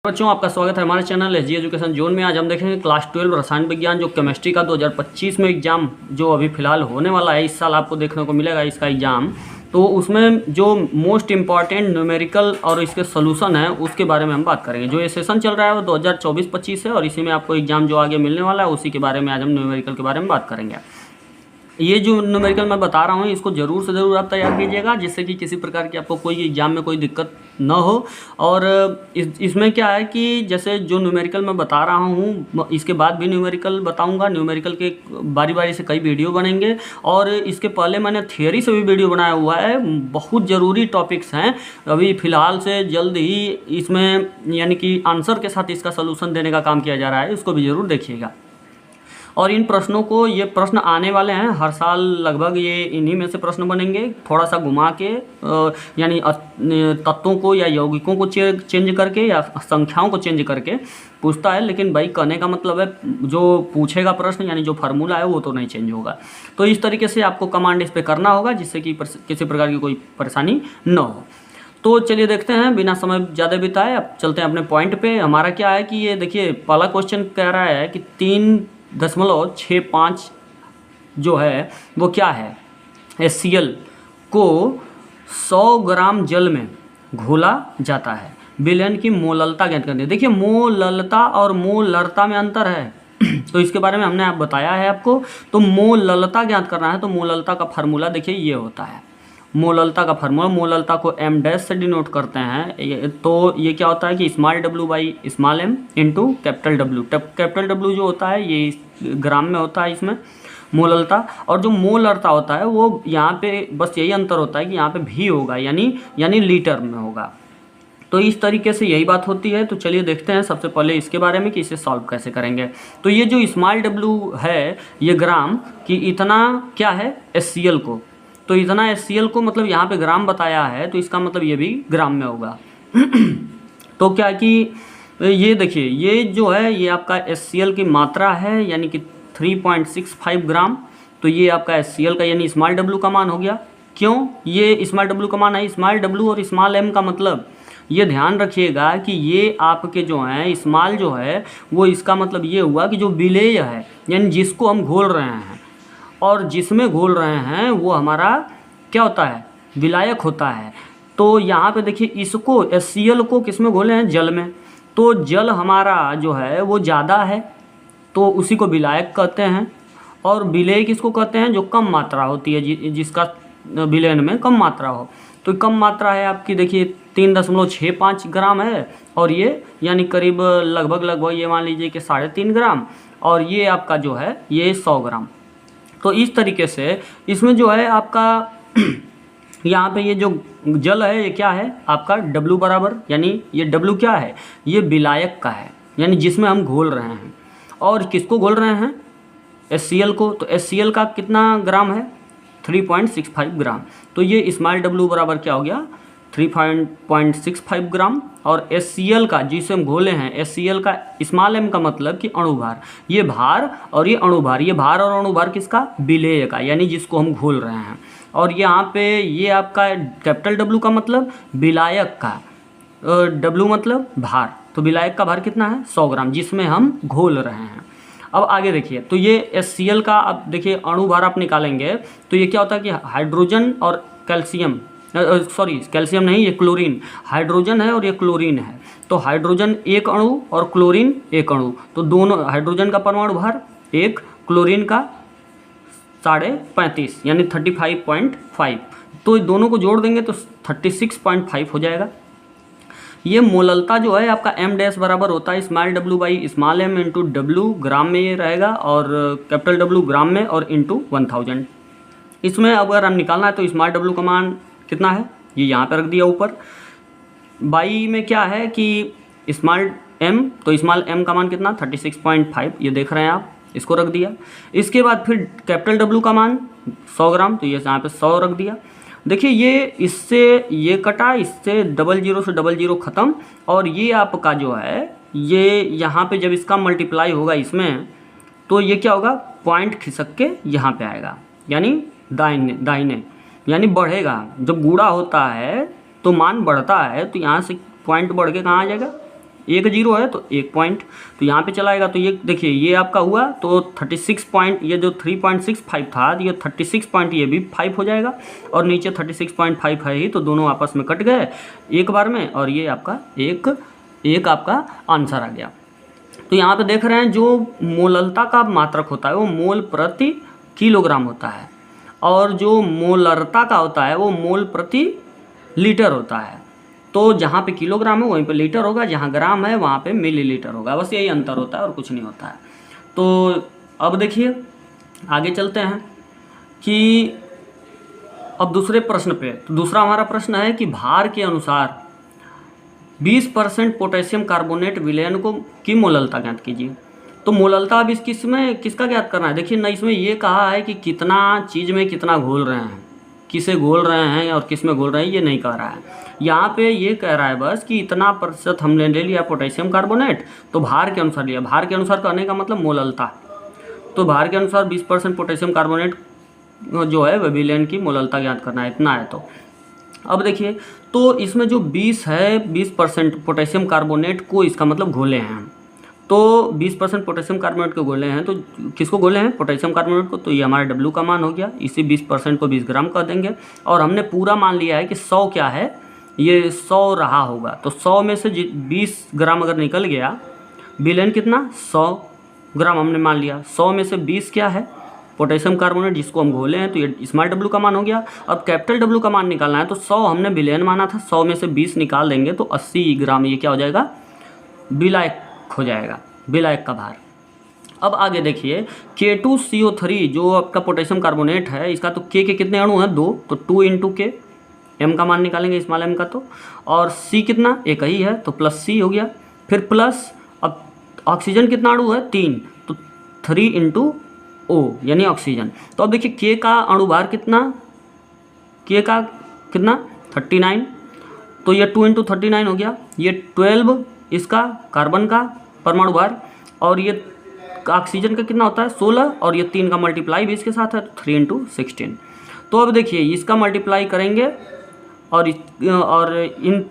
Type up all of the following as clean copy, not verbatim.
बच्चों, आपका स्वागत है हमारे चैनल एसजी एजुकेशन जोन में। आज हम देखेंगे क्लास 12 रसायन विज्ञान जो केमिस्ट्री का 2025 में एग्जाम जो अभी फिलहाल होने वाला है। इस साल आपको देखने को मिलेगा इसका एग्ज़ाम। तो उसमें जो मोस्ट इम्पॉर्टेंट न्यूमेरिकल और इसके सोल्यूशन है उसके बारे में हम बात करेंगे। जो ये सेशन चल रहा है वो 2024-25 है और इसी में आपको एग्जाम जो आगे मिलने वाला है उसी के बारे में आज हम न्यूमेरिकल के बारे में बात करेंगे। ये जो न्यूमेरिकल मैं बता रहा हूँ इसको ज़रूर से ज़रूर आप तैयार कीजिएगा, जिससे कि किसी प्रकार की आपको कोई एग्जाम में कोई दिक्कत न हो। और इसमें क्या है कि जैसे जो न्यूमेरिकल मैं बता रहा हूँ इसके बाद भी न्यूमेरिकल बताऊँगा। न्यूमेरिकल के बारी बारी से कई वीडियो बनेंगे और इसके पहले मैंने थियोरी से भी वीडियो बनाया हुआ है। बहुत ज़रूरी टॉपिक्स हैं। अभी फ़िलहाल से जल्द ही इसमें यानी कि आंसर के साथ इसका सलूशन देने का काम किया जा रहा है, उसको भी ज़रूर देखिएगा। और इन प्रश्नों को, ये प्रश्न आने वाले हैं हर साल लगभग, ये इन्हीं में से प्रश्न बनेंगे। थोड़ा सा घुमा के यानी तत्वों को या यौगिकों को चेंज करके या संख्याओं को चेंज करके पूछता है। लेकिन भाई कहने का मतलब है जो पूछेगा प्रश्न यानी जो फार्मूला है वो तो नहीं चेंज होगा। तो इस तरीके से आपको कमांड इस पर करना होगा जिससे कि किसी प्रकार की कोई परेशानी न हो। तो चलिए देखते हैं बिना समय ज़्यादा बिताए, अब चलते हैं अपने पॉइंट पे। हमारा क्या है कि ये देखिए पहला क्वेश्चन कह रहा है कि 3.65 जो है वो क्या है, HCl को 100 ग्राम जल में घोला जाता है। विलयन की मोललता ज्ञात करनी है। देखिए मोललता और मोलरता में अंतर है तो इसके बारे में हमने आप बताया है आपको। तो मोललता ज्ञात करना है तो मोललता का फार्मूला देखिए ये होता है। मोललता का फार्मूला, मोललता को m डैश से डिनोट करते हैं। तो ये क्या होता है कि small w by small m into capital W। Capital W जो होता है ये ग्राम में होता है इसमें मोललता, और जो मोलरता होता है वो यहाँ पे बस यही अंतर होता है कि यहाँ पे भी होगा यानी लीटर में होगा। तो इस तरीके से यही बात होती है। तो चलिए देखते हैं सबसे पहले इसके बारे में कि इसे सॉल्व कैसे करेंगे। तो ये जो स्मॉल w है ये ग्राम कि इतना क्या है HCl को, तो इतना HCl को मतलब यहाँ पे ग्राम बताया है तो इसका मतलब ये भी ग्राम में होगा तो क्या कि ये देखिए ये जो है ये आपका HCl की मात्रा है यानी कि 3.65 ग्राम। तो ये आपका HCl का यानी स्मॉल w का मान हो गया। क्यों ये स्मॉल w का मान है? स्मॉल w और स्मॉल m का मतलब ये ध्यान रखिएगा कि ये आपके जो हैं स्मॉल जो है वो इसका मतलब ये हुआ कि जो विलेय है यानी जिसको हम घोल रहे हैं और जिसमें घोल रहे हैं वो हमारा क्या होता है, विलायक होता है। तो यहाँ पे देखिए इसको HCl को किस में घोले हैं, जल में। तो जल हमारा जो है वो ज़्यादा है तो उसी को विलायक कहते हैं। और विलेय किसको कहते हैं, जो कम मात्रा होती है, जिसका विलयन में कम मात्रा हो। तो कम मात्रा है आपकी देखिए 3.65 ग्राम है और ये यानी करीब लगभग ये मान लीजिए कि 3.5 ग्राम, और ये आपका जो है ये 100 ग्राम। तो इस तरीके से इसमें जो है आपका यहाँ पे ये जो जल है ये क्या है आपका W बराबर, यानी ये W क्या है, ये विलायक का है यानी जिसमें हम घोल रहे हैं। और किसको घोल रहे हैं, HCl को। तो HCl का कितना ग्राम है, 3.65 ग्राम। तो ये स्मॉल w बराबर क्या हो गया, 3.65 ग्राम। और HCl का जिसे हम घोले हैं, HCl का स्मॉल m का मतलब कि अणुभार, ये भार और ये अणुभार, ये भार और अणुभार किसका, विलेय का यानी जिसको हम घोल रहे हैं। और यहाँ पे ये आपका कैपिटल W का मतलब विलायक का, W मतलब भार, तो विलायक का भार कितना है 100 ग्राम जिसमें हम घोल रहे हैं। अब आगे देखिए तो ये HCl का अब देखिए अणुभार आप निकालेंगे तो ये क्या होता है कि हाइड्रोजन और कैल्शियम, कैल्शियम नहीं ये क्लोरीन, हाइड्रोजन है और ये क्लोरीन है। तो हाइड्रोजन एक अणु और क्लोरीन एक अणु, तो दोनों हाइड्रोजन का परमाणु भार 1, क्लोरीन का 35.5 यानी 35.5, तो दोनों को जोड़ देंगे तो 36.5 हो जाएगा। ये मोललता जो है आपका m डैश बराबर होता है small w by small m into W, ग्राम में ये रहेगा, और कैपिटल W ग्राम में और इंटू 1000। इसमें अगर हम निकालना है तो स्मॉल w का मान कितना है ये यहाँ पे रख दिया ऊपर। बाई में क्या है कि स्मॉल m, तो स्मॉल m का मान कितना 36.5 ये देख रहे हैं आप, इसको रख दिया। इसके बाद फिर कैपिटल W का मान 100 ग्राम, तो ये यहाँ पे 100 रख दिया। देखिए ये इससे ये कटा, इससे 00 से 00 ख़त्म, और ये आपका जो है ये यहाँ पे जब इसका मल्टीप्लाई होगा इसमें तो ये क्या होगा, पॉइंट खिसक के यहाँ पे आएगा यानी दाहिने यानी बढ़ेगा। जब गुणा होता है तो मान बढ़ता है तो यहाँ से पॉइंट बढ़ के कहाँ आ जाएगा, एक जीरो है तो 1 पॉइंट, तो यहाँ पे चलाएगा। तो ये देखिए ये आपका हुआ तो 36 पॉइंट, ये जो 3.65 था ये 36 पॉइंट, ये भी 5 हो जाएगा और नीचे 36.5 है ही, तो दोनों आपस में कट गए एक बार में और ये आपका एक आपका आंसर आ गया। तो यहाँ पे देख रहे हैं जो मोललता का मात्रक होता है वो मोल प्रति किलोग्राम होता है और जो मोलरता का होता है वो मोल प्रति लीटर होता है। तो जहाँ पे किलोग्राम है वहीं पे लीटर होगा, जहाँ ग्राम है वहाँ पे मिलीलीटर होगा, बस यही अंतर होता है और कुछ नहीं होता है। तो अब देखिए आगे चलते हैं कि अब दूसरे प्रश्न पे। तो दूसरा हमारा प्रश्न है कि भार के अनुसार 20% पोटेशियम कार्बोनेट विलयन की मोललता ज्ञात कीजिए। तो मोललता अब किसका ज्ञात करना है। देखिए ना, इसमें ये कहा है कि कितना चीज़ में कितना घोल रहे हैं, किसे घोल रहे हैं और किस में घोल रहे हैं, ये नहीं कह रहा है। यहाँ पे ये कह रहा है बस कि इतना प्रतिशत हमने ले लिया पोटेशियम कार्बोनेट, तो भार के अनुसार लिया। भार के अनुसार कहने का मतलब मोललता। तो भार के अनुसार 20% पोटेशियम कार्बोनेट जो है वह विलयन की मोललता ज्ञात करना है, इतना है। तो अब देखिए, तो इसमें जो 20% पोटेशियम कार्बोनेट को इसका मतलब घोले हैं। तो 20% पोटेशियम कार्बोनेट को घोले हैं, तो किसको घोले हैं, पोटेशियम कार्बोनेट को। तो ये हमारा W का मान हो गया, इसी 20% को 20 ग्राम कर देंगे और हमने पूरा मान लिया है कि 100 क्या है, ये 100 रहा होगा। तो 100 में से 20 ग्राम अगर निकल गया, विलयन कितना 100 ग्राम हमने मान लिया। 100 में से 20 क्या है, पोटेशियम कार्बोनेट जिसको हम घोले हैं, तो ये स्मॉल W का मान हो गया। अब कैपिटल W का मान निकालना है, तो 100 हमने विलयन माना था, 100 में से 20 निकाल देंगे तो 80 ग्राम ये क्या हो जाएगा, विलायक हो जाएगा, विलायक का भार। अब आगे देखिए K2CO3 जो आपका पोटेशियम कार्बोनेट है, इसका तो K के कितने अणु हैं, 2, तो 2 × K, M का मान निकालेंगे स्मॉल m का, तो और C कितना, एक ही है तो प्लस C हो गया। फिर प्लस अब ऑक्सीजन कितना अणु है, 3, तो 3 × O यानी ऑक्सीजन। तो अब देखिए K का अणुभार कितना, K का कितना 39, तो ये 2 × 39 हो गया। ये 12 इसका कार्बन का परमाणु भार और ये ऑक्सीजन का कितना होता है 16, और ये 3 का मल्टीप्लाई भी इसके साथ है तो 3 × 16। तो अब देखिए इसका मल्टीप्लाई करेंगे और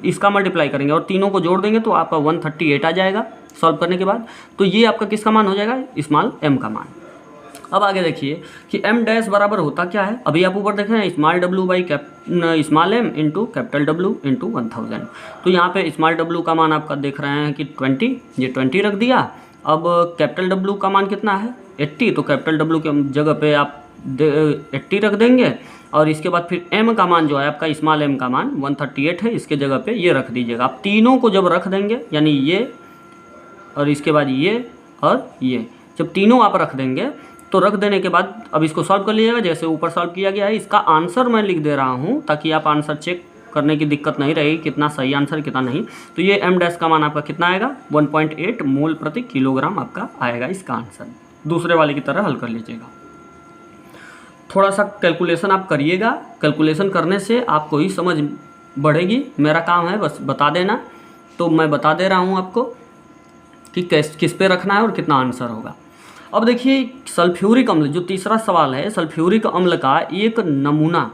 इसका मल्टीप्लाई करेंगे और तीनों को जोड़ देंगे तो आपका 138 आ जाएगा सॉल्व करने के बाद। तो ये आपका किसका मान हो जाएगा, स्मॉल m का मान। अब आगे देखिए कि m डैश बराबर होता क्या है। अभी आप ऊपर देख रहे हैं small w by small m into capital W into 1000। तो यहाँ पे स्मॉल w का मान आपका देख रहे हैं कि 20, ये 20 रख दिया। अब कैपिटल W का मान कितना है 80, तो कैपिटल W के जगह पे आप 80 रख देंगे और इसके बाद फिर m का मान जो है आपका स्मॉल m का मान 138 है, इसके जगह पे ये रख दीजिएगा। आप तीनों को जब रख देंगे यानी ये और इसके बाद ये और ये, जब तीनों आप रख देंगे तो रख देने के बाद अब इसको सॉल्व कर लीजिएगा जैसे ऊपर सॉल्व किया गया है। इसका आंसर मैं लिख दे रहा हूँ ताकि आप आंसर चेक करने की दिक्कत नहीं रहेगी, कितना सही आंसर कितना नहीं। तो ये m डैश का मान आपका कितना आएगा 1.8 मोल प्रति किलोग्राम आपका आएगा इसका आंसर। दूसरे वाले की तरह हल कर लीजिएगा। थोड़ा सा कैलकुलेशन आप करिएगा, कैलकुलेशन करने से आपको ही समझ बढ़ेगी। मेरा काम है बस बता देना, तो मैं बता दे रहा हूँ आपको कि किस पे रखना है और कितना आंसर होगा। अब देखिए सल्फ्यूरिक अम्ल, जो तीसरा सवाल है, सल्फ्यूरिक अम्ल का एक नमूना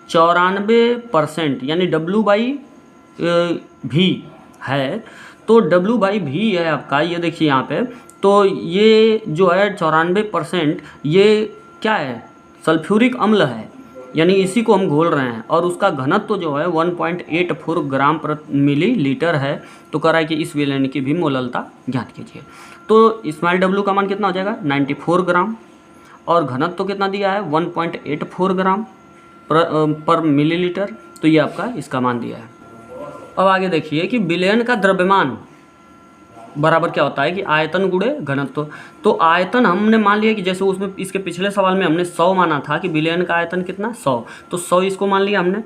94% यानी W/V है। तो W/V है आपका, ये देखिए यहाँ पे, तो ये जो है 94% ये क्या है, सल्फ्यूरिक अम्ल है, यानी इसी को हम घोल रहे हैं और उसका घनत्व जो है 1.84 ग्राम प्रति मिलीलीटर है। तो कह रहा है कि इस विलयन की भी मोललता ज्ञात कीजिए। तो स्मॉल w का मान कितना हो जाएगा 94 ग्राम और घनत्व कितना दिया है 1.84 ग्राम पर मिलीलीटर। तो ये आपका इसका मान दिया है। अब आगे देखिए कि विलयन का द्रव्यमान बराबर क्या होता है कि आयतन गुणे घनत्व। तो आयतन हमने मान लिया कि जैसे उसमें इसके पिछले सवाल में हमने 100 माना था कि विलयन का आयतन कितना 100, तो 100 इसको मान लिया हमने।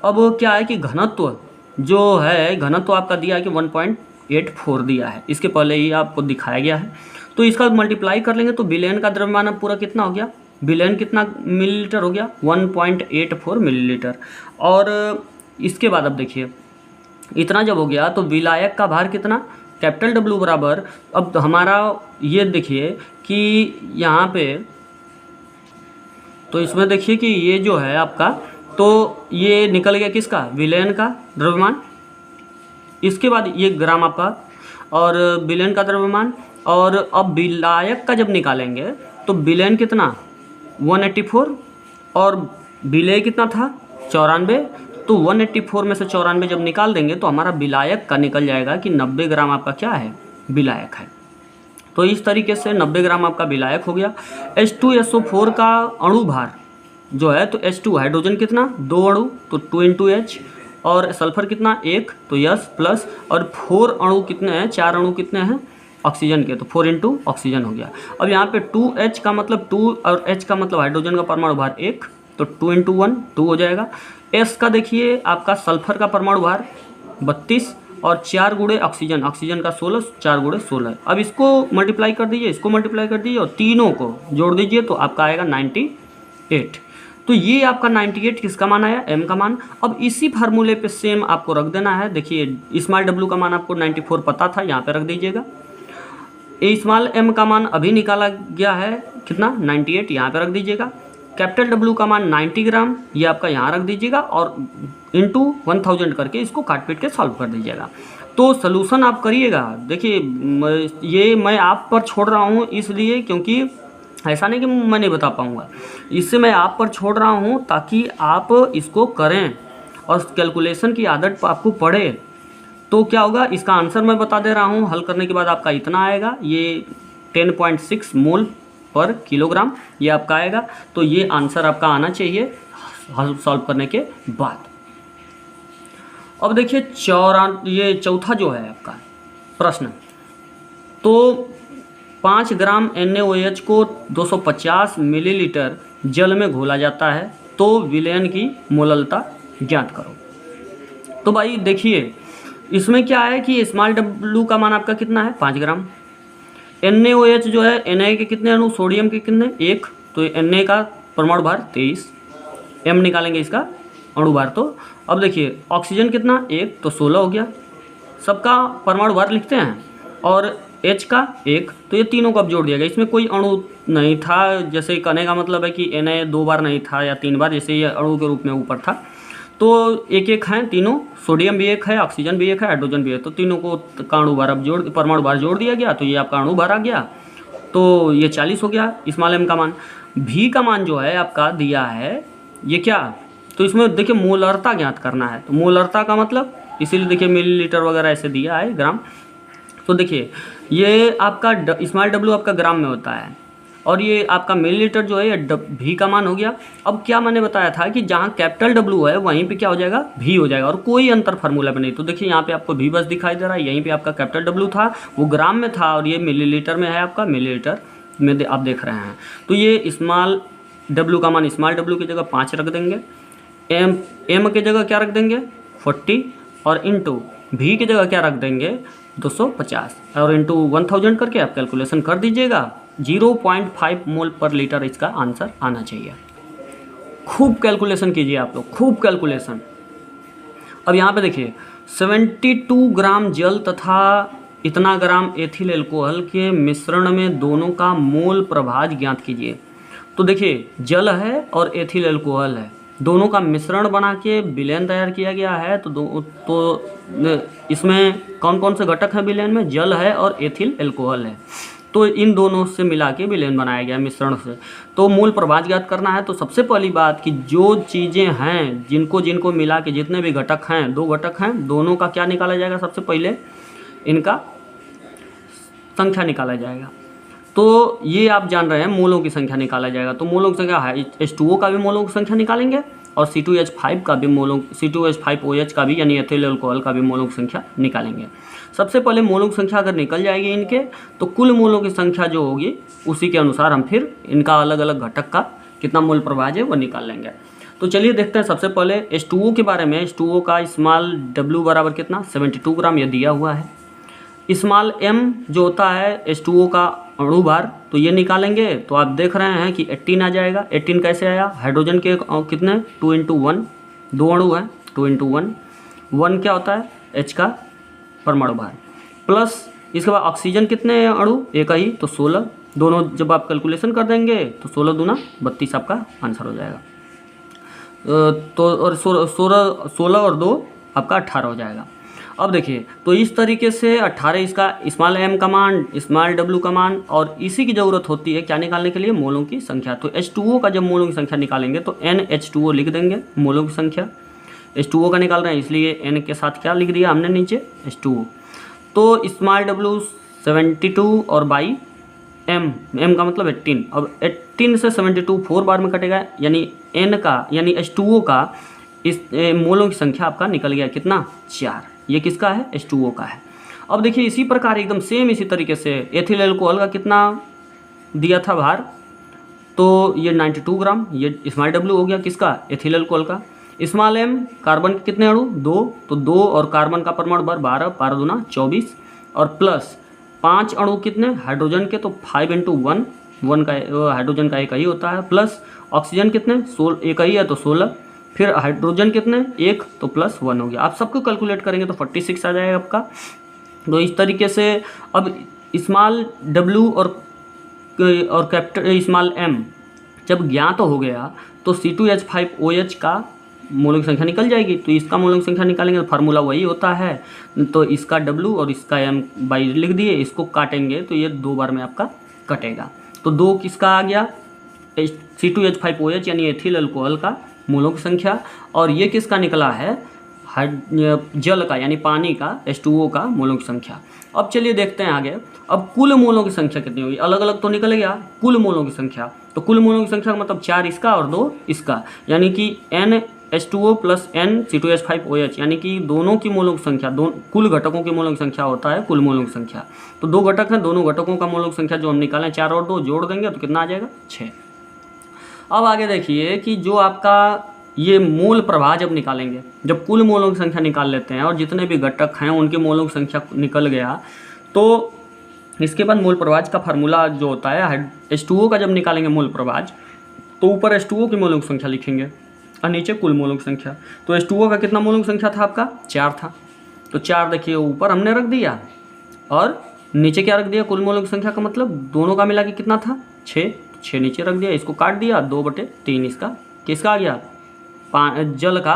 अब क्या है कि घनत्व जो है, घनत्व आपका दिया है कि 1.84 दिया है, इसके पहले ही आपको दिखाया गया है। तो इसका मल्टीप्लाई कर लेंगे तो विलयन का द्रव्यमान अब पूरा कितना हो गया, विलयन कितना मिलीलीटर हो गया 1.84 मिलीलीटर। और इसके बाद अब देखिए इतना जब हो गया तो विलायक का भार कितना, कैपिटल W बराबर, अब हमारा ये देखिए कि यहाँ पे तो इसमें देखिए कि ये जो है आपका, तो ये निकल गया किसका, विलयन का द्रव्यमान। इसके बाद ये ग्राम आपका, और विलयन का द्रव्यमान। और अब विलायक का जब निकालेंगे तो विलयन कितना 184 और विलेय कितना था 94। तो 184 में से 94 जब निकाल देंगे तो हमारा विलायक का निकल जाएगा कि 90 ग्राम आपका क्या है, विलायक है। तो इस तरीके से 90 ग्राम आपका विलायक हो गया। H2SO4 का अणु भार जो है, तो H2 हाइड्रोजन कितना 2 अणु तो 2 × H, और सल्फर कितना 1 तो यस प्लस, और 4 अणु कितने हैं, 4 अणु कितने हैं ऑक्सीजन के, तो 4 × ऑक्सीजन हो गया। अब यहाँ पे 2H का मतलब 2 और H का मतलब हाइड्रोजन का परमाणु भार 1, तो 2 × 1 2 हो जाएगा। S का देखिए आपका सल्फर का परमाणु भार 32 और 4 गुणे ऑक्सीजन, ऑक्सीजन का 16, 4 गुणे 16। अब इसको मल्टीप्लाई कर दीजिए, इसको मल्टीप्लाई कर दीजिए और तीनों को जोड़ दीजिए तो आपका आएगा 98। तो ये आपका 98 किसका मान आया, m का मान। अब इसी फार्मूले पे सेम आपको रख देना है। देखिए स्मॉल w का मान आपको 94 पता था, यहाँ पे रख दीजिएगा। स्मॉल m का मान अभी निकाला गया है कितना 98, यहाँ पे रख दीजिएगा। कैपिटल W का मान 90 ग्राम, ये आपका यहाँ रख दीजिएगा और इंटू 1000 करके इसको काट पीट के सॉल्व कर दीजिएगा। तो सलूशन आप करिएगा। देखिए ये मैं आप पर छोड़ रहा हूँ इसलिए क्योंकि ऐसा नहीं कि मैं नहीं बता पाऊँगा, इससे मैं आप पर छोड़ रहा हूँ ताकि आप इसको करें और कैलकुलेशन की आदत आपको पड़े। तो क्या होगा, इसका आंसर मैं बता दे रहा हूँ। हल करने के बाद आपका इतना आएगा, ये 10.6 मोल पर किलोग्राम ये आपका आएगा। तो ये आंसर आपका आना चाहिए हल सॉल्व करने के बाद। अब देखिए ये चौथा जो है आपका प्रश्न, तो 5 ग्राम NaOH को 250 मिलीलीटर जल में घोला जाता है, तो विलयन की मोललता ज्ञात करो। तो भाई देखिए इसमें क्या है कि स्मॉल w का मान आपका कितना है 5 ग्राम। NaOH जो है Na के कितने अणु, सोडियम के कितने 1, तो Na का परमाणु भार 23, m निकालेंगे इसका अणु भार। तो अब देखिए ऑक्सीजन कितना 1 तो 16 हो गया, सबका परमाणु भार लिखते हैं, और H का 1, तो ये तीनों को अब जोड़ दिया गया। इसमें कोई अणु नहीं था, जैसे कहने का मतलब है कि Na 2 बार नहीं था या 3 बार, जैसे ये अणु के रूप में ऊपर था। तो एक एक हैं तीनों, सोडियम भी एक है, ऑक्सीजन भी एक है, हाइड्रोजन भी है, तो तीनों को का अणु भार अब परमाणु भार जोड़ दिया गया, तो ये आपका अणु भार आ गया। तो ये 40 हो गया स्मॉल m का मान। V का मान जो है आपका दिया है ये क्या, तो इसमें देखिए मोलरता ज्ञात करना है। तो मोलरता का मतलब इसीलिए देखिए मिलीलीटर वगैरह ऐसे दिया है ग्राम। तो देखिए ये आपका स्मॉल w आपका ग्राम में होता है और ये आपका मिलीलीटर जो है ये V का मान हो गया। अब क्या मैंने बताया था कि जहाँ कैपिटल W है वहीं पे क्या हो जाएगा V हो जाएगा, और कोई अंतर फार्मूला में नहीं। तो देखिए यहाँ पे आपको V बस दिखाई दे रहा है, यहीं पे आपका कैपिटल W था वो ग्राम में था और ये मिलीलीटर में है, आपका मिलीलीटर में आप देख रहे हैं। तो ये स्मॉल W का मान स्मॉल w की जगह 5 रख देंगे, m की जगह क्या रख देंगे 40, और इंटू V की जगह क्या रख देंगे 250, और इंटू 1000 करके आप कैलकुलेशन कर दीजिएगा। 0.5 मोल पर लीटर इसका आंसर आना चाहिए। खूब कैलकुलेशन कीजिए आप लोग, खूब कैलकुलेशन। अब यहाँ पे देखिए 72 ग्राम जल तथा इतना ग्राम एथिल एल्कोहल के मिश्रण में दोनों का मोल प्रभाज ज्ञात कीजिए। तो देखिए जल है और एथिल एल्कोहल है, दोनों का मिश्रण बना के विलयन तैयार किया गया है। तो इसमें कौन कौन से घटक हैं विलयन में, जल है और एथिल एल्कोहल है। तो इन दोनों से मिला के विलयन बनाया गया मिश्रण से। तो मूल प्रभाज ज्ञात करना है। तो सबसे पहली बात कि जो चीज़ें हैं जिनको मिला के जितने भी घटक हैं, 2 घटक हैं, दोनों का क्या निकाला जाएगा, सबसे पहले इनका संख्या निकाला जाएगा। तो ये आप जान रहे हैं मोलों की संख्या निकाला जाएगा। तो मोलों की संख्या है, H2O का भी मोलों की संख्या निकालेंगे और C2H5 का भी C2H5OH का भी यानी एथिल अल्कोहल का भी मोलों की संख्या निकालेंगे। सबसे पहले मोलों की संख्या अगर निकल जाएगी इनके, तो कुल मोलों की संख्या जो होगी उसी के अनुसार हम फिर इनका अलग अलग घटक का कितना मोल प्रभाज है वो निकाल लेंगे। तो चलिए देखते हैं सबसे पहले H2O के बारे में। H2O का स्मॉल w बराबर कितना 72 ग्राम ये दिया हुआ है। स्मॉल m जो होता है H2O का अणु भार, तो ये निकालेंगे तो आप देख रहे हैं कि 18 आ जाएगा। 18 कैसे आया, हाइड्रोजन के कितने 2 × 1, 2 अणु है 2 × 1, 1 क्या होता है H का परमाणु भार, प्लस इसके बाद ऑक्सीजन कितने अणु एक ही, तो 16। दोनों जब आप कैलकुलेशन कर देंगे तो 16 दूना 32 आपका आंसर हो जाएगा। तो और 16 और 2 आपका 18 हो जाएगा। अब देखिए, तो इस तरीके से 18 इसका स्मॉल m का मान, स्मॉल w का मान, और इसी की ज़रूरत होती है क्या निकालने के लिए, मोलों की संख्या। तो H2O का जब मोलों की संख्या निकालेंगे तो NH2O लिख देंगे मोलों की संख्या। H2O का निकाल रहे हैं इसलिए N के साथ क्या लिख दिया हमने नीचे, H2O। तो स्मॉल w 72 और बाई m का मतलब 18। अब 18 से 72 4 बार में कटेगा, यानी N का यानी H2O का इस मोलों की संख्या आपका निकल गया कितना, 4। ये किसका है, H2O का है। अब देखिए इसी प्रकार एकदम सेम इसी तरीके से एथिल अल्कोहल का कितना दिया था भार, तो ये 92 ग्राम, ये स्मॉल w हो गया किसका, एथिल अल्कोहल का। स्मॉल m कार्बन के कितने अणु, 2, तो 2 और कार्बन का परमाणु भार 12, 12 दूना 24, और प्लस 5 अणु कितने हाइड्रोजन के, तो 5 × 1, 1 का हाइड्रोजन का एक ही होता है, प्लस ऑक्सीजन कितने, 16, एक ही है तो 16, फिर हाइड्रोजन कितने, 1, तो प्लस 1 हो गया। आप सबको कैलकुलेट करेंगे तो 46 आ जाएगा आपका। तो इस तरीके से अब स्मॉल w और कैपिटल स्मॉल m जब ज्ञात हो गया तो C2H5OH का मोलों की संख्या निकल जाएगी। तो इसका मोलों की संख्या निकालेंगे तो फार्मूला वही होता है, तो इसका W और इसका M बाई लिख दिए, इसको काटेंगे तो ये 2 बार में आपका कटेगा। तो 2 किसका आ गया, C2H5OH यानी एथिल अल्कोहल का मोलों की संख्या, और ये किसका निकला है, जल का यानी पानी का H2O का मोलों की संख्या। अब चलिए देखते हैं आगे, अब कुल मोलों की संख्या कितनी होगी, अलग अलग तो निकल गया कुल मोलों की संख्या। तो कुल मोलों की संख्या मतलब 4 इसका और 2 इसका, यानी कि NH2O प्लस N C2H5OH, यानी कि दोनों की मोलों की संख्या, कुल घटकों की मोलों की संख्या होता है कुल मोलों की संख्या। तो 2 घटक हैं, दोनों घटकों का मोलों की संख्या जो हम निकालें 4 और 2 जोड़ देंगे तो कितना आ जाएगा, 6। अब आगे देखिए कि जो आपका ये मोल प्रवाह जब निकालेंगे, जब कुल मोलों की संख्या निकाल लेते हैं और जितने भी घटक हैं उनके मोलों की संख्या निकल गया, तो इसके बाद मोल प्रवाह का फार्मूला जो होता है H2O का जब निकालेंगे मोल प्रवाह, तो ऊपर H2O की मोलों की संख्या लिखेंगे और नीचे कुल मोलों की संख्या। तो H2O का कितना मोलों की संख्या था आपका, 4 था, तो 4 देखिए ऊपर हमने रख दिया और नीचे क्या रख दिया, कुल मोलों की संख्या का मतलब दोनों का मिला के कितना था, 6 नीचे रख दिया, इसको काट दिया, 2/3 इसका किसका आ गया, जल का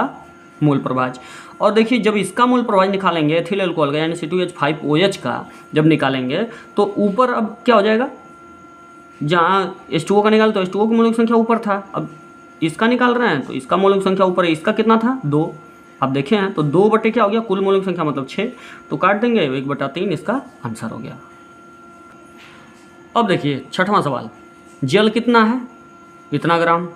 मूल प्रवाह। और देखिए जब इसका मूल प्रवाह निकालेंगे एथिल अल्कोहल का यानी C2H5OH का जब निकालेंगे तो ऊपर अब क्या हो जाएगा, जहाँ H2O का निकाल तो H2O की मोलों की संख्या ऊपर था, अब इसका निकाल रहे हैं तो इसका मोलों की संख्या ऊपर है, इसका कितना था, 2। अब देखें हैं तो 2 क्या हो गया, कुल मोलों की संख्या मतलब 6, तो काट देंगे, 1/3 इसका आंसर हो गया। अब देखिए 6वां सवाल, जल कितना है, इतना ग्राम,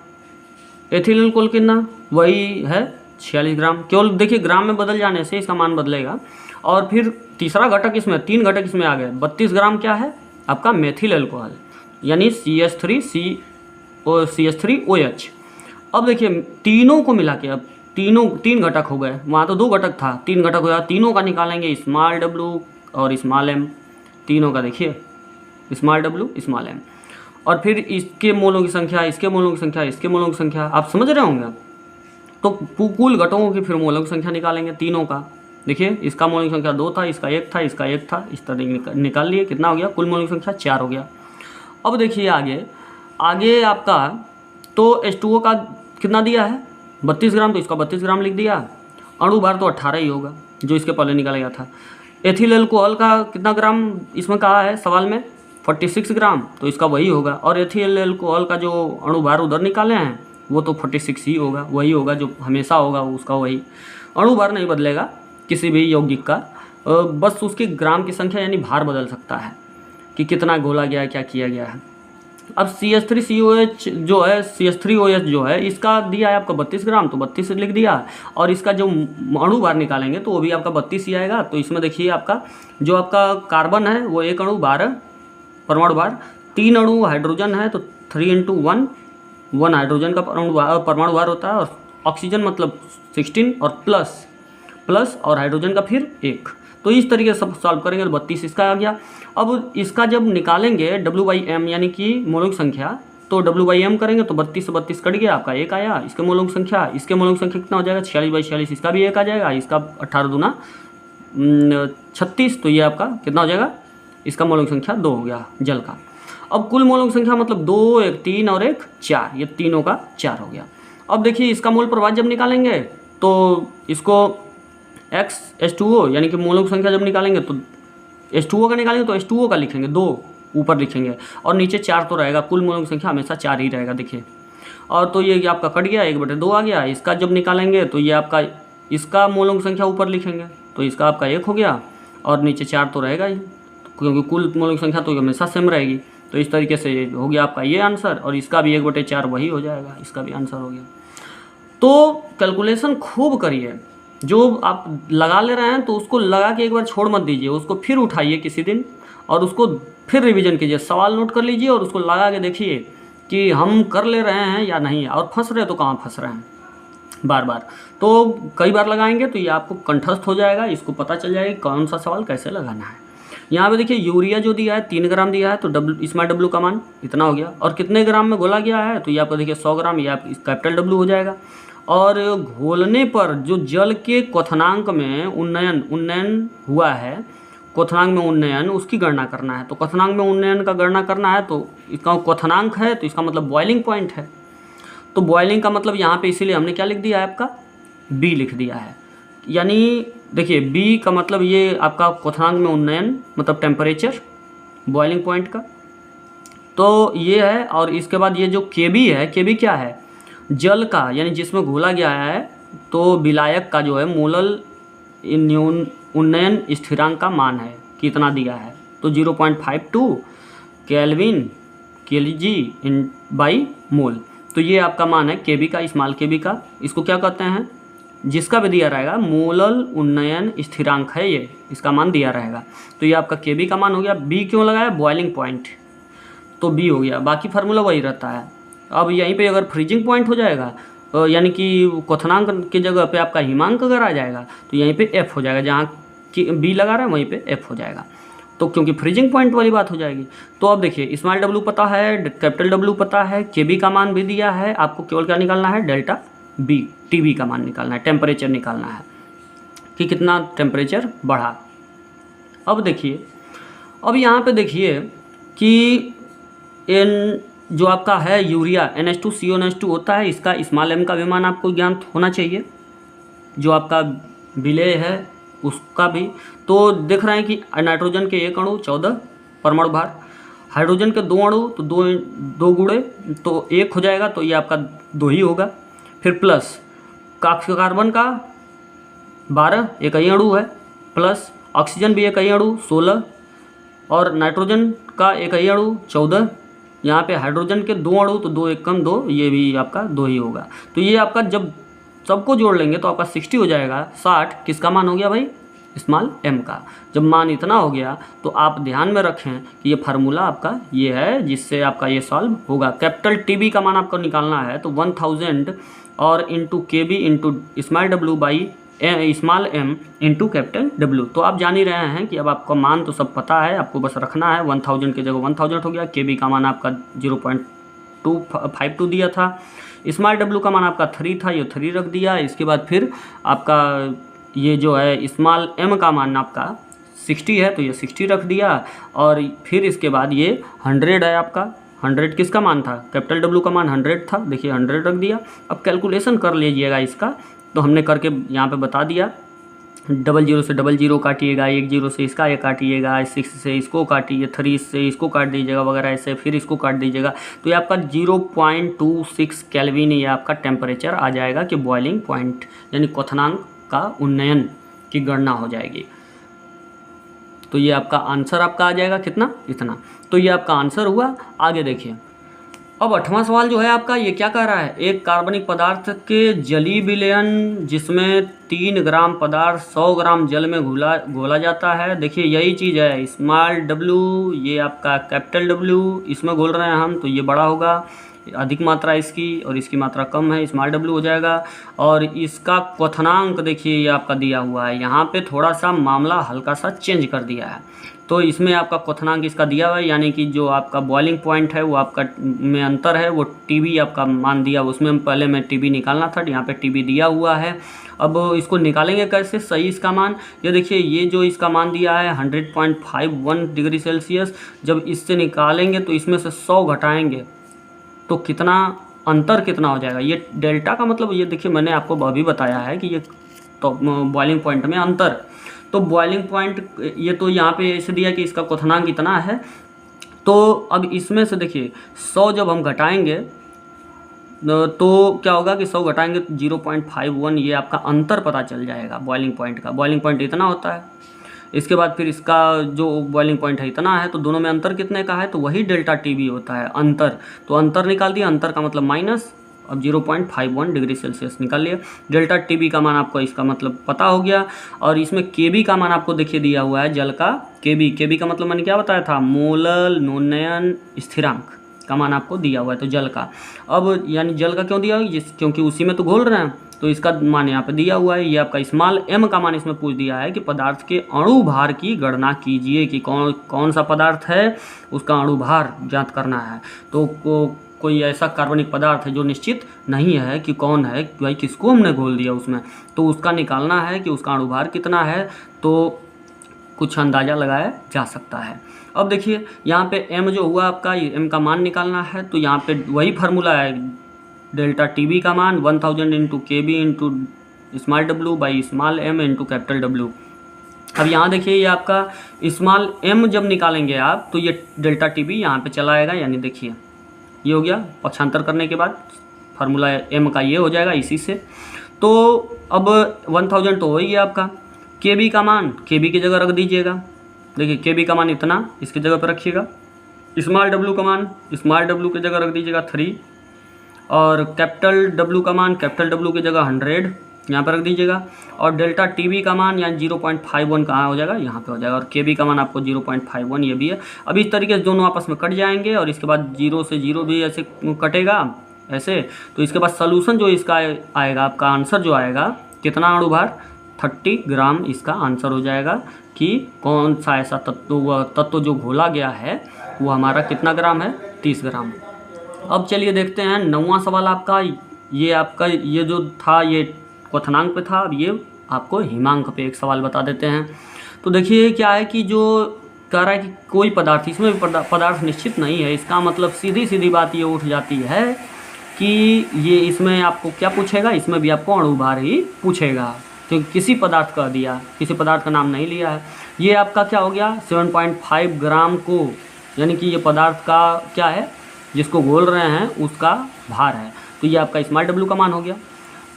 एथिल अल्कोहल कितना, वही है 46 ग्राम, केवल देखिए ग्राम में बदल जाने से इसका मान बदलेगा। और फिर तीसरा घटक इसमें, 3 घटक इसमें आ गए, 32 ग्राम क्या है आपका मेथिल अल्कोहल यानी CH3OH। अब देखिए तीनों को मिला के, अब 3 घटक हो गए, वहाँ तो 2 घटक था, 3 घटक हो गया, तीनों का निकालेंगे स्मॉल w और स्मॉल m, तीनों का देखिए स्मॉल w स्मॉल m, और फिर इसके मोलों की संख्या, इसके मोलों की संख्या, इसके मोलों की संख्या, आप समझ रहे होंगे। तो कुल घटकों की फिर मोलों की संख्या निकालेंगे तीनों का, देखिए इसका मोलों की संख्या 2 था, इसका 1 था, इसका 1 था, इस तरह निकाल लिए, कितना हो गया, कुल मोलों की संख्या 4 हो गया। अब देखिए आगे आपका तो H2O का कितना दिया है, 32 ग्राम, तो इसका 32 ग्राम लिख दिया, अणु भार तो 18 ही होगा जो इसके पहले निकाला गया था। एथिल अल्कोहल का कितना ग्राम इसमें कहा है सवाल में, 46 ग्राम, तो इसका वही होगा, और एथिल अल्कोहल का जो अणु भार उधर निकाले हैं वो तो 46 ही होगा, वही होगा जो हमेशा होगा उसका, वही अणु भार नहीं बदलेगा किसी भी यौगिक का, बस उसके ग्राम की संख्या यानी भार बदल सकता है कि कितना घोला गया है, क्या किया गया है। अब CH3COH जो है, CH3OH जो है, इसका दिया है आपका 32 ग्राम, तो 32 लिख दिया, और इसका जो अणु भार निकालेंगे तो वो भी आपका 32 ही आएगा। तो इसमें देखिए आपका जो आपका कार्बन है वो 1 अणु 12 परमाणु भार, 3 अणु हाइड्रोजन है तो 3 × 1 हाइड्रोजन का परमाणु भार होता है, और ऑक्सीजन मतलब 16 और प्लस और हाइड्रोजन का फिर 1। तो इस तरीके से सब सॉल्व करेंगे तो 32 इसका आ गया। अब इसका जब निकालेंगे W/M यानी कि मोलों की संख्या, तो W/M करेंगे तो 32 से 32 कट गया, आपका 1 आया, इसके मोलों की संख्या, इसके मोलों की संख्या कितना हो जाएगा, 46/46, इसका भी 1 आ जाएगा, इसका 18 दूना 36, तो ये आपका कितना हो जाएगा, इसका मोलों की संख्या 2 हो गया जल का। अब कुल मोलों की संख्या मतलब 2, 1 3 और 1 4, ये तीनों का 4 हो गया। अब देखिए इसका मोल प्रवाह जब निकालेंगे तो इसको H2O यानी कि मोलों की संख्या जब निकालेंगे तो H2O का निकालेंगे तो H2O का लिखेंगे, 2 ऊपर लिखेंगे और नीचे 4 तो रहेगा, कुल मोलों की संख्या हमेशा 4 ही रहेगा। देखिए, और तो ये आपका कट गया, 1/2 आ गया। इसका जब निकालेंगे तो ये आपका इसका मोलों की संख्या ऊपर लिखेंगे तो इसका आपका 1 हो गया और नीचे 4 तो रहेगा ही, क्योंकि कुल मोलों की संख्या तो हमेशा सेम रहेगी। तो इस तरीके से ये हो गया आपका ये आंसर, और इसका भी 1/4 वही हो जाएगा, इसका भी आंसर हो गया। तो कैलकुलेशन खूब करिए, जो आप लगा ले रहे हैं तो उसको लगा के एक बार छोड़ मत दीजिए, उसको फिर उठाइए किसी दिन और उसको फिर रिवीजन कीजिए, सवाल नोट कर लीजिए और उसको लगा के देखिए कि हम कर ले रहे हैं या नहीं, और फंस रहे तो कहाँ फंस रहे हैं बार बार। तो कई बार लगाएंगे तो ये आपको कंठस्थ हो जाएगा, इसको पता चल जाएगा कौन सा सवाल कैसे लगाना है। यहाँ पे देखिए यूरिया जो दिया है 3 ग्राम दिया है, तो इसमें W का मान इतना हो गया, और कितने ग्राम में घोला गया है तो ये आपको देखिए 100 ग्राम, ये आप कैपिटल W हो जाएगा। और घोलने पर जो जल के क्वथनांक में उन्नयन हुआ है, क्वथनांक में उन्नयन, उसकी गणना करना है। तो क्वथनांक में उन्नयन का गणना करना है तो इसका क्वथनांक है तो इसका मतलब बॉइलिंग पॉइंट है। तो बॉइलिंग का मतलब यहाँ पे इसीलिए हमने क्या लिख दिया है, आपका B लिख दिया है। यानी देखिए B का मतलब ये आपका क्वथनांक में उन्नयन मतलब टेम्परेचर बॉइलिंग पॉइंट का, तो ये है। और इसके बाद ये जो KB है, KB क्या है, जल का यानी जिसमें घोला गया है, तो विलायक का जो है मोलल उन्नयन स्थिरांक का मान है, कितना दिया है, तो 0.52 केल्विन केजी इन बाई मोल। तो ये आपका मान है KB का, स्मॉल KB का। इसको क्या कहते हैं, जिसका भी दिया रहेगा मोलल उन्नयन स्थिरांक है ये, इसका मान दिया रहेगा। तो ये आपका KB का मान हो गया। B क्यों लगाया, बॉइलिंग पॉइंट, तो B हो गया, बाकी फार्मूला वही रहता है। अब यहीं पे अगर फ्रीजिंग पॉइंट हो जाएगा यानी कि क्वथनांक की जगह पे आपका हिमांक अगर आ जाएगा तो यहीं पे F हो जाएगा, जहाँ B लगा रहा है वहीं पे F हो जाएगा, तो क्योंकि फ्रीजिंग पॉइंट वाली बात हो जाएगी। तो अब देखिए स्मॉल W पता है, कैपिटल W पता है, KB का मान भी दिया है, आपको केवल क्या निकालना है, डेल्टा B TB का मान निकालना है, टेम्परेचर निकालना है कि कितना टेम्परेचर बढ़ा। अब देखिए, अब यहाँ पे देखिए कि इन जो आपका है यूरिया NH2CO NH2 होता है, इसका स्मॉल m का भी मान आपको ज्ञान होना चाहिए, जो आपका विलेय है उसका भी। तो देख रहे हैं कि नाइट्रोजन के 1 अणु 14 परमाणु भार, हाइड्रोजन के 2 अणु तो 2 गुणे तो 1 हो जाएगा, तो ये आपका 2 ही होगा। फिर प्लस कार्बन का 12 एक ही अणु है, प्लस ऑक्सीजन भी एक ही अणु 16, और नाइट्रोजन का एक ही अणु 14। यहाँ पे हाइड्रोजन के 2 अणु तो 2 एक कम 2, ये भी आपका 2 ही होगा। तो ये आपका जब सबको जोड़ लेंगे तो आपका 60 हो जाएगा। 60 किसका मान हो गया भाई, स्मॉल m का। जब मान इतना हो गया तो आप ध्यान में रखें कि ये फार्मूला आपका ये है जिससे आपका ये सॉल्व होगा। कैपिटल TB का मान आपको निकालना है तो 1000 और into KB into small W by small m into capital W। तो आप जान ही रहे हैं कि अब आपका मान तो सब पता है, आपको बस रखना है। 1000 की जगह 1000 हो गया, KB का मान आपका 0.252 दिया था, स्मॉल W का मान आपका 3 था, ये 3 रख दिया। इसके बाद फिर आपका ये जो है स्मॉल m का मान आपका 60 है तो ये 60 रख दिया, और फिर इसके बाद ये 100 है आपका। 100 किसका मान था, कैपिटल W का मान 100 था, देखिए 100 रख दिया। अब कैलकुलेशन कर लीजिएगा इसका, तो हमने करके यहाँ पे बता दिया। 00 से 00 काटिएगा, 10 से इसका ये काटिएगा, 6 से इसको काटिए, 3 से इसको काट दीजिएगा वगैरह, ऐसे फिर इसको काट दीजिएगा। तो ये आपका 0.26 केल्विन ये आपका टेम्परेचर आ जाएगा कि बॉइलिंग पॉइंट यानी क्वथनांक का उन्नयन की गणना हो जाएगी। तो ये आपका आंसर आपका आ जाएगा कितना, इतना। तो ये आपका आंसर हुआ। आगे देखिए, अब 8वां सवाल जो है आपका ये क्या कह रहा है, एक कार्बनिक पदार्थ के जलीय विलयन जिसमें 3 ग्राम पदार्थ 100 ग्राम जल में घोला जाता है। देखिए यही चीज़ है, स्मॉल W ये आपका कैपिटल W, इसमें घोल रहे हैं हम तो ये बड़ा होगा, अधिक मात्रा इसकी, और इसकी मात्रा कम है, स्मॉल W हो जाएगा। और इसका क्वथनांक देखिए ये आपका दिया हुआ है, यहाँ पे थोड़ा सा मामला हल्का सा चेंज कर दिया है। तो इसमें आपका क्वथनांक इसका दिया हुआ है, यानी कि जो आपका बॉइलिंग पॉइंट है वो आपका में अंतर है, वो TB आपका मान दिया, उसमें पहले में TB निकालना था, यहाँ पे TB दिया हुआ है। अब इसको निकालेंगे कैसे सही इसका मान, ये देखिए ये जो इसका मान दिया है 100.51 डिग्री सेल्सियस, जब इससे निकालेंगे तो इसमें से 100 घटाएंगे तो कितना अंतर कितना हो जाएगा। ये डेल्टा का मतलब ये देखिए मैंने आपको अभी बताया है कि ये तो बॉइलिंग पॉइंट में अंतर। तो बॉइलिंग पॉइंट ये तो यहाँ पे ऐसे दिया कि इसका क्वथनांक इतना है। तो अब इसमें से देखिए 100 जब हम घटाएंगे तो क्या होगा कि 100 घटाएंगे तो 0.51 ये आपका अंतर पता चल जाएगा बॉइलिंग पॉइंट का। बॉइलिंग पॉइंट इतना होता है, इसके बाद फिर इसका जो बॉइलिंग पॉइंट है इतना है, तो दोनों में अंतर कितने का है, तो वही डेल्टा टी बी होता है अंतर। तो अंतर निकाल दिया, अंतर का मतलब माइनस, अब 0.51 डिग्री सेल्सियस निकाल लिया। डेल्टा टी बी का मान आपको इसका मतलब पता हो गया। और इसमें के बी का मान आपको देखिए दिया हुआ है, जल का के बी का मतलब मैंने क्या बताया था, मोलल नोनयन स्थिरांक का मान आपको दिया हुआ है, तो जल का। अब यानी जल का क्यों दिया हुआ है, क्योंकि उसी में तो घोल रहे हैं, तो इसका मान यहाँ पे दिया हुआ है। ये आपका स्मॉल m का मान इसमें पूछ दिया है कि पदार्थ के अणु भार की गणना कीजिए कि कौन सा पदार्थ है, उसका अणु भार ज्ञात करना है। तो कोई ऐसा कार्बनिक पदार्थ है जो निश्चित नहीं है कि कौन है, भाई किसको हमने घोल दिया उसमें, तो उसका निकालना है कि उसका अणु भार कितना है, तो कुछ अंदाज़ा लगाया जा सकता है। अब देखिए यहाँ पे m जो हुआ आपका, ये m का मान निकालना है, तो यहाँ पे वही फार्मूला है, डेल्टा टी बी का मान 1000 into K B into small W by small M into capital W. अब यहाँ देखिए ये आपका स्मॉल m जब निकालेंगे आप, तो ये डेल्टा टी बी यहाँ पे चला आएगा, यानी देखिए ये हो गया, पक्षांतर करने के बाद फार्मूला m का ये हो जाएगा इसी से। तो अब 1000 तो हो ही गया आपका, के बी का मान के बी की जगह रख दीजिएगा। देखिए के बी का मान इतना, इसकी जगह पर रखिएगा। स्मॉल डब्ल्यू का मान स्मॉल डब्ल्यू की जगह रख दीजिएगा 3, और कैपिटल डब्ल्यू का मान कैपिटल डब्ल्यू की जगह 100 यहाँ पर रख दीजिएगा। और डेल्टा टी बी का मान यहाँ 0.51 कहाँ हो जाएगा, यहाँ पे हो जाएगा। और के बी का मान आपको 0.51 ये भी है। अभी इस तरीके से दोनों आपस में कट जाएंगे, और इसके बाद 0 से 0 भी ऐसे कटेगा ऐसे। तो इसके बाद सोल्यूशन जो इसका आएगा, आपका आंसर जो आएगा, कितना अणुभार 30 ग्राम इसका आंसर हो जाएगा कि कौन सा ऐसा तत्व जो घोला गया है वो हमारा कितना ग्राम है, 30 ग्राम। अब चलिए देखते हैं 9वां सवाल आपका। ये जो था ये क्वथनांक पे था, अब ये आपको हिमांक पे एक सवाल बता देते हैं। तो देखिए क्या है कि जो कह रहा है कि कोई पदार्थ, इसमें भी पदार्थ निश्चित नहीं है, इसका मतलब सीधी बात ये उठ जाती है कि ये इसमें आपको क्या पूछेगा, इसमें भी आपको अणुभार ही पूछेगा, क्योंकि किसी पदार्थ का दिया, किसी पदार्थ का नाम नहीं लिया है। ये आपका क्या हो गया 7.5 ग्राम को, यानी कि ये पदार्थ का क्या है, जिसको घोल रहे हैं उसका भार है। तो ये आपका स्मॉल डब्ल्यू का मान हो गया,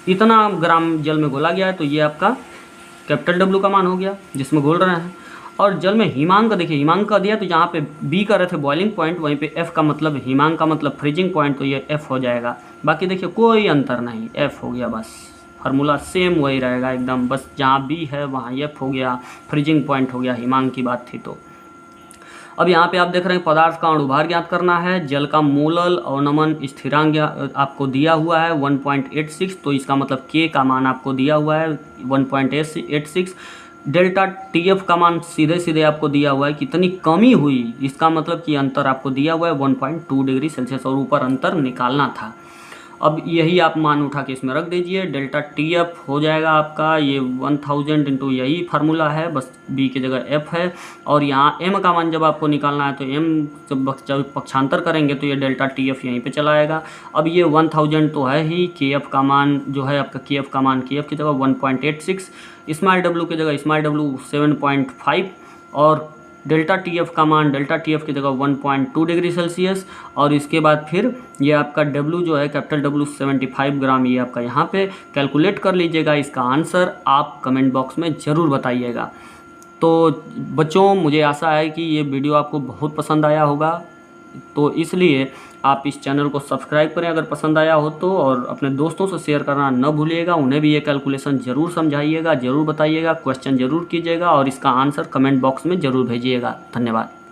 इतना ग्राम जल में घोला गया है, तो ये आपका कैपिटल डब्ल्यू का मान हो गया जिसमें घोल रहे हैं। और जल में हिमांक, देखिए हिमांक का दिया, तो यहाँ पे बी कर रहे थे बॉइलिंग पॉइंट, वहीं पे एफ का मतलब हिमांक का मतलब फ्रीजिंग पॉइंट, तो ये एफ हो जाएगा। बाकी देखिए कोई अंतर नहीं, एफ हो गया, बस फार्मूला सेम वही रहेगा एकदम, बस जहाँ बी है वहाँ एफ हो गया, फ्रीजिंग पॉइंट हो गया, हिमांक की बात थी। तो अब यहाँ पे आप देख रहे हैं पदार्थ का अणुभार ज्ञात करना है, जल का मोलल अवनमन स्थिरांक आपको दिया हुआ है 1.86, तो इसका मतलब के का मान आपको दिया हुआ है 1.86। डेल्टा टीएफ का मान सीधे आपको दिया हुआ है, कितनी कमी हुई, इसका मतलब कि अंतर आपको दिया हुआ है 1.2 डिग्री सेल्सियस, और ऊपर अंतर निकालना था। अब यही आप मान उठा के इसमें रख दीजिए, डेल्टा टी एफ हो जाएगा आपका ये 1000 इंटू यही फार्मूला है, बस बी की जगह एफ है। और यहाँ एम का मान जब आपको निकालना है, तो एम जब पक्षांतर करेंगे तो ये डेल्टा टी एफ यहीं पे चला आएगा। अब ये 1000 तो है ही, के एफ का मान जो है आपका, के एफ का मान के एफ की जगह 1.86, स्मॉल डब्ल्यू की जगह स्मॉल डब्ल्यू 7.5, और डेल्टा टी एफ का मान डेल्टा टी एफ की जगह 1.2 डिग्री सेल्सियस। और इसके बाद फिर ये आपका डब्ल्यू जो है कैपिटल डब्ल्यू 75 ग्राम, ये आपका यहाँ पे कैलकुलेट कर लीजिएगा। इसका आंसर आप कमेंट बॉक्स में ज़रूर बताइएगा। तो बच्चों मुझे आशा है कि ये वीडियो आपको बहुत पसंद आया होगा, तो इसलिए आप इस चैनल को सब्सक्राइब करें अगर पसंद आया हो तो, और अपने दोस्तों से शेयर करना न भूलिएगा, उन्हें भी ये कैलकुलेशन ज़रूर समझाइएगा, ज़रूर बताइएगा, क्वेश्चन ज़रूर कीजिएगा, और इसका आंसर कमेंट बॉक्स में ज़रूर भेजिएगा। धन्यवाद।